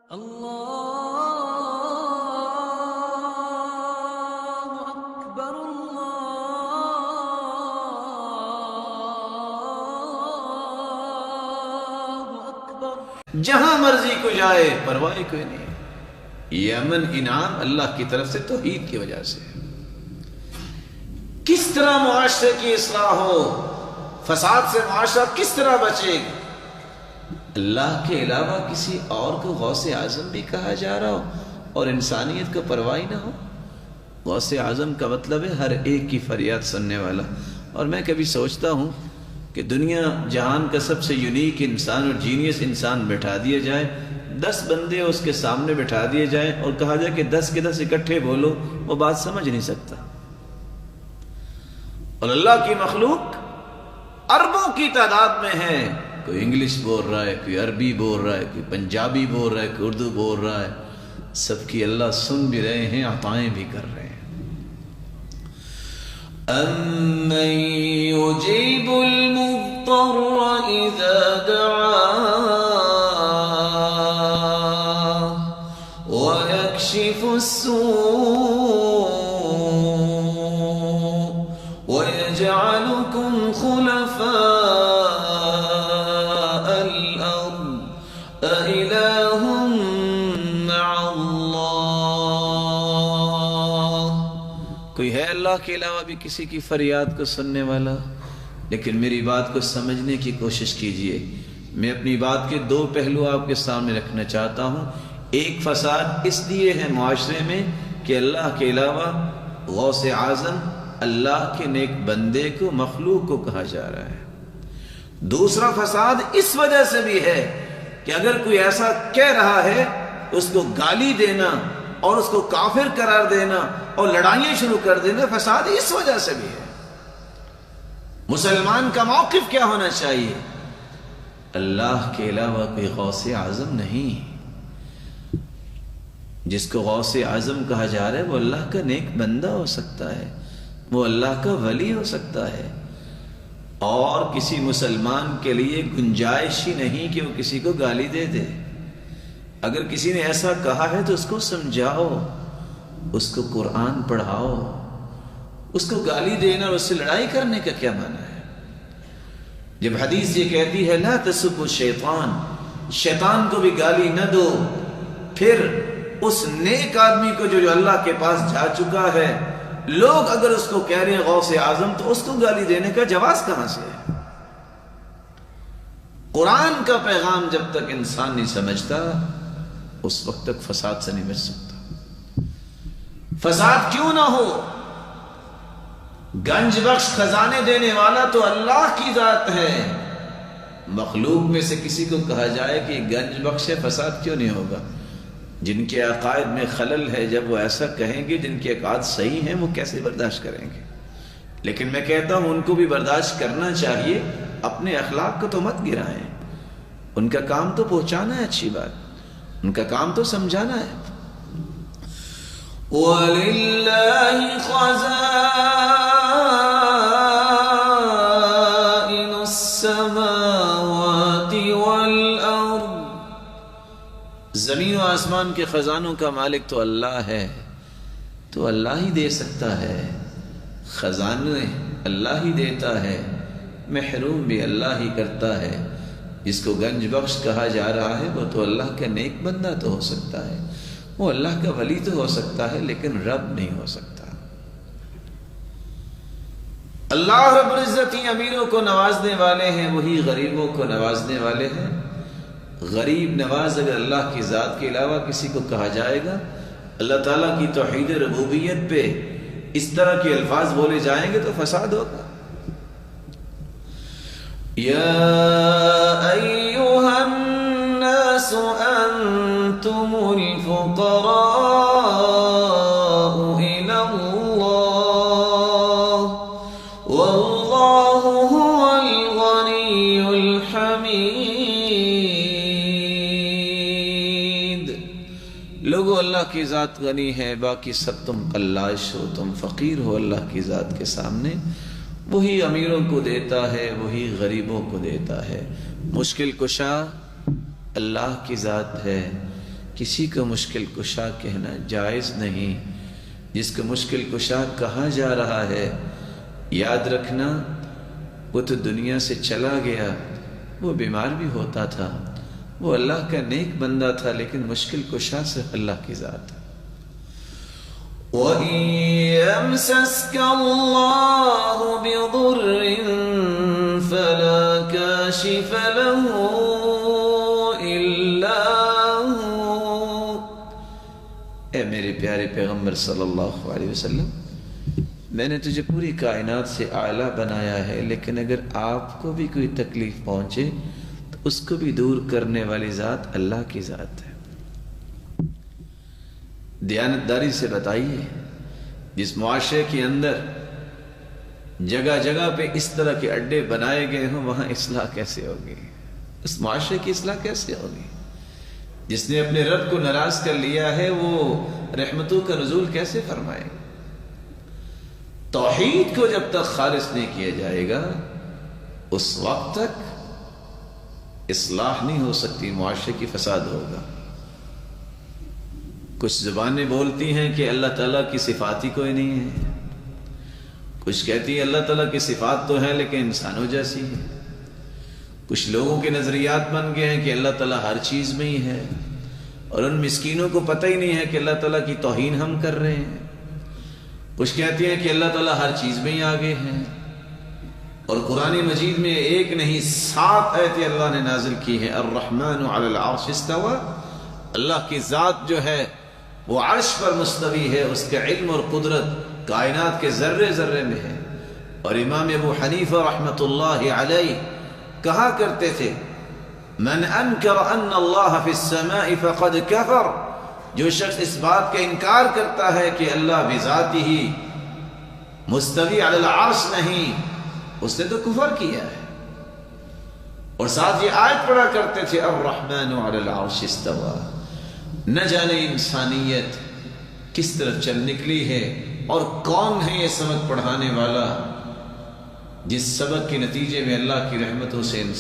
اللہ اکبر اللہ اکبر۔ جہاں مرضی کو جائے پرواہ کوئی نہیں۔ یہ امن انعام اللہ کی طرف سے توحید کی وجہ سے۔ کس طرح معاشرے کی اصلاح ہو، فساد سے معاشرہ کس طرح بچے گا؟ اللہ کے علاوہ کسی اور کو غوث اعظم بھی کہا جا رہا ہو اور انسانیت کو پرواہ نہ ہو۔ غوث اعظم کا مطلب ہے ہر ایک کی فریاد سننے والا۔ اور میں کبھی سوچتا ہوں کہ دنیا جہان کا سب سے یونیک انسان اور جینیس انسان بٹھا دیا جائے، 10 بندے اس کے سامنے بٹھا دیے جائیں اور کہا جائے کہ 10 کے 10 اکٹھے بولو، وہ بات سمجھ نہیں سکتا۔ اور اللہ کی مخلوق اربوں کی تعداد میں ہے، کوئی انگلش بول رہا ہے، کوئی عربی بول رہا ہے، کوئی پنجابی بول رہا ہے، کوئی اردو بول رہا ہے، سب کی اللہ سن بھی رہے ہیں، عطائیں بھی کر رہے ہیں۔ أَمَّن يُجِيبُ الْمُضْطَرَّ إِذَا دَعَاهُ وَيَكْشِفُ السُّوءَ وَيَجْعَلُكُمْ خُلَفَاءَ الْأَرْضِ أَإِلَٰهٌ مَّعَ اللَّهِ۔ کوئی ہے اللہ کے علاوہ بھی کسی کی فریاد کو سننے والا؟ لیکن میری بات کو سمجھنے کی کوشش کیجئے۔ میں اپنی بات کے 2 پہلو آپ کے سامنے رکھنا چاہتا ہوں۔ ایک، فساد اس لیے ہے معاشرے میں کہ اللہ کے علاوہ غوث اعظم اللہ کے نیک بندے کو، مخلوق کو کہا جا رہا ہے۔ دوسرا فساد اس وجہ سے بھی ہے کہ اگر کوئی ایسا کہہ رہا ہے اس کو گالی دینا اور اس کو کافر قرار دینا اور لڑائیاں شروع کر دینا، فساد اس وجہ سے بھی ہے۔ مسلمان کا موقف کیا ہونا چاہیے؟ اللہ کے علاوہ کوئی غوث اعظم نہیں۔ جس کو غوث اعظم کہا جا رہا ہے وہ اللہ کا نیک بندہ ہو سکتا ہے، وہ اللہ کا ولی ہو سکتا ہے، اور کسی مسلمان کے لیے گنجائش ہی نہیں کہ وہ کسی کو گالی دے دے۔ اگر کسی نے ایسا کہا ہے تو اس کو سمجھاؤ، اس کو قرآن پڑھاؤ۔ اس کو گالی دینا اور اس سے لڑائی کرنے کا کیا معنی ہے؟ جب حدیث یہ کہتی ہے لا تسبوا الشیطان، شیطان کو بھی گالی نہ دو، پھر اس نیک آدمی کو جو اللہ کے پاس جا چکا ہے، لوگ اگر اس کو کہہ رہے ہیں غوث اعظم، تو اس کو گالی دینے کا جواز کہاں سے ہے؟ قرآن کا پیغام جب تک انسان نہیں سمجھتا اس وقت تک فساد سے نہیں بچ سکتا۔ فساد کیوں نہ ہو؟ گنج بخش خزانے دینے والا تو اللہ کی ذات ہے۔ مخلوق میں سے کسی کو کہا جائے کہ گنج بخش ہے، فساد کیوں نہیں ہوگا؟ جن کے عقائد میں خلل ہے، جب وہ ایسا کہیں گے، جن کے عقائد صحیح ہیں، وہ کیسے برداشت کریں گے؟ لیکن میں کہتا ہوں ان کو بھی برداشت کرنا چاہیے، اپنے اخلاق کو تو مت گرائیں۔ ان کا کام تو پہنچانا ہے اچھی بات، ان کا کام تو سمجھانا ہے۔ وَلِلَّهِ خَزَائِنُ السَّمَاوَاتِ وَالْأَرْضِ۔ زمین و آسمان کے خزانوں کا مالک تو اللہ ہے، تو اللہ ہی دے سکتا ہے۔ خزانے اللہ ہی دیتا ہے، محروم بھی اللہ ہی کرتا ہے۔ جس کو گنج بخش کہا جا رہا ہے وہ تو اللہ کا نیک بندہ تو ہو سکتا ہے، وہ اللہ کا ولی تو ہو سکتا ہے، لیکن رب نہیں ہو سکتا۔ اللہ رب العزت ہی امیروں کو نوازنے والے ہیں، وہی غریبوں کو نوازنے والے ہیں۔ غریب نواز اگر اللہ کی ذات کے علاوہ کسی کو کہا جائے گا، اللہ تعالیٰ کی توحید ربوبیت پہ اس طرح کے الفاظ بولے جائیں گے تو فساد ہوگا۔ یا ایھا الناس انتم الفقراء الی اللہ واللہ هو الغنی الحمید۔ لوگو اللہ کی ذات غنی ہے، باقی سب تم قلاش ہو، تم فقیر ہو اللہ کی ذات کے سامنے۔ وہی امیروں کو دیتا ہے، وہی غریبوں کو دیتا ہے۔ مشکل کشا اللہ کی ذات ہے، کسی کو مشکل کشا کہنا جائز نہیں. جس کو مشکل کشا کہا جا رہا ہے یاد رکھنا وہ تو دنیا سے چلا گیا، وہ بیمار بھی ہوتا تھا، وہ اللہ کا نیک بندہ تھا، لیکن مشکل کشا سے اللہ کی ذات. وَإِن يَمْسَسْكَ اللَّهُ بِضُرٍّ فَلَا كَاشِفَ لَهُ إِلَّا هُوَ. اے میرے پیارے پیغمبر صلی اللہ علیہ وسلم، میں نے تجھے پوری کائنات سے اعلیٰ بنایا ہے، لیکن اگر آپ کو بھی کوئی تکلیف پہنچے تو اس کو بھی دور کرنے والی ذات اللہ کی ذات ہے. دیانتداری سے بتائیے، جس معاشرے کے اندر جگہ جگہ پہ اس طرح کے اڈے بنائے گئے ہوں وہاں اصلاح کیسے ہوگی؟ اس معاشرے کی اصلاح کیسے ہوگی؟ جس نے اپنے رب کو ناراض کر لیا ہے وہ رحمتوں کا نزول کیسے فرمائے؟ توحید کو جب تک خالص نہیں کیا جائے گا اس وقت تک اصلاح نہیں ہو سکتی، معاشرے کی فساد ہوگا. کچھ زبانیں بولتی ہیں کہ اللہ تعالیٰ کی صفات ہی کوئی نہیں ہے، کچھ کہتی ہیں اللہ تعالیٰ کی صفات تو ہیں لیکن انسانوں جیسی ہے. کچھ لوگوں کے نظریات بن گئے ہیں کہ اللہ تعالیٰ ہر چیز میں ہی ہے، اور ان مسکینوں کو پتہ ہی نہیں ہے کہ اللہ تعالیٰ کی توہین ہم کر رہے ہیں. کچھ کہتے ہیں کہ اللہ تعالیٰ ہر چیز میں ہی آگے ہیں، اور قرآن مجید میں ایک نہیں 7 آیتیں اللہ نے نازل کی ہیں. الرحمن علی العرش استوى، اللہ کی ذات جو ہے وہ عرش پر مستوی ہے، اس کا علم اور قدرت کائنات کے ذرے ذرے میں ہے. اور امام ابو حنیفہ رحمۃ اللہ علیہ کہا کرتے تھے من انکر ان اللہ فی السماء فقد کفر، جو شخص اس بات کا انکار کرتا ہے کہ اللہ بذاتی ہی مستوی علی العرش نہیں، اس نے تو کفر کیا ہے. اور ساتھ یہ آیت پڑھا کرتے تھے الرحمن علی العرش استوى. نہ جانے انسانیت کس طرف چل نکلی ہے اور کون ہے یہ سبق پڑھانے والا جس سبق کے نتیجے میں اللہ کی رحمتوں سے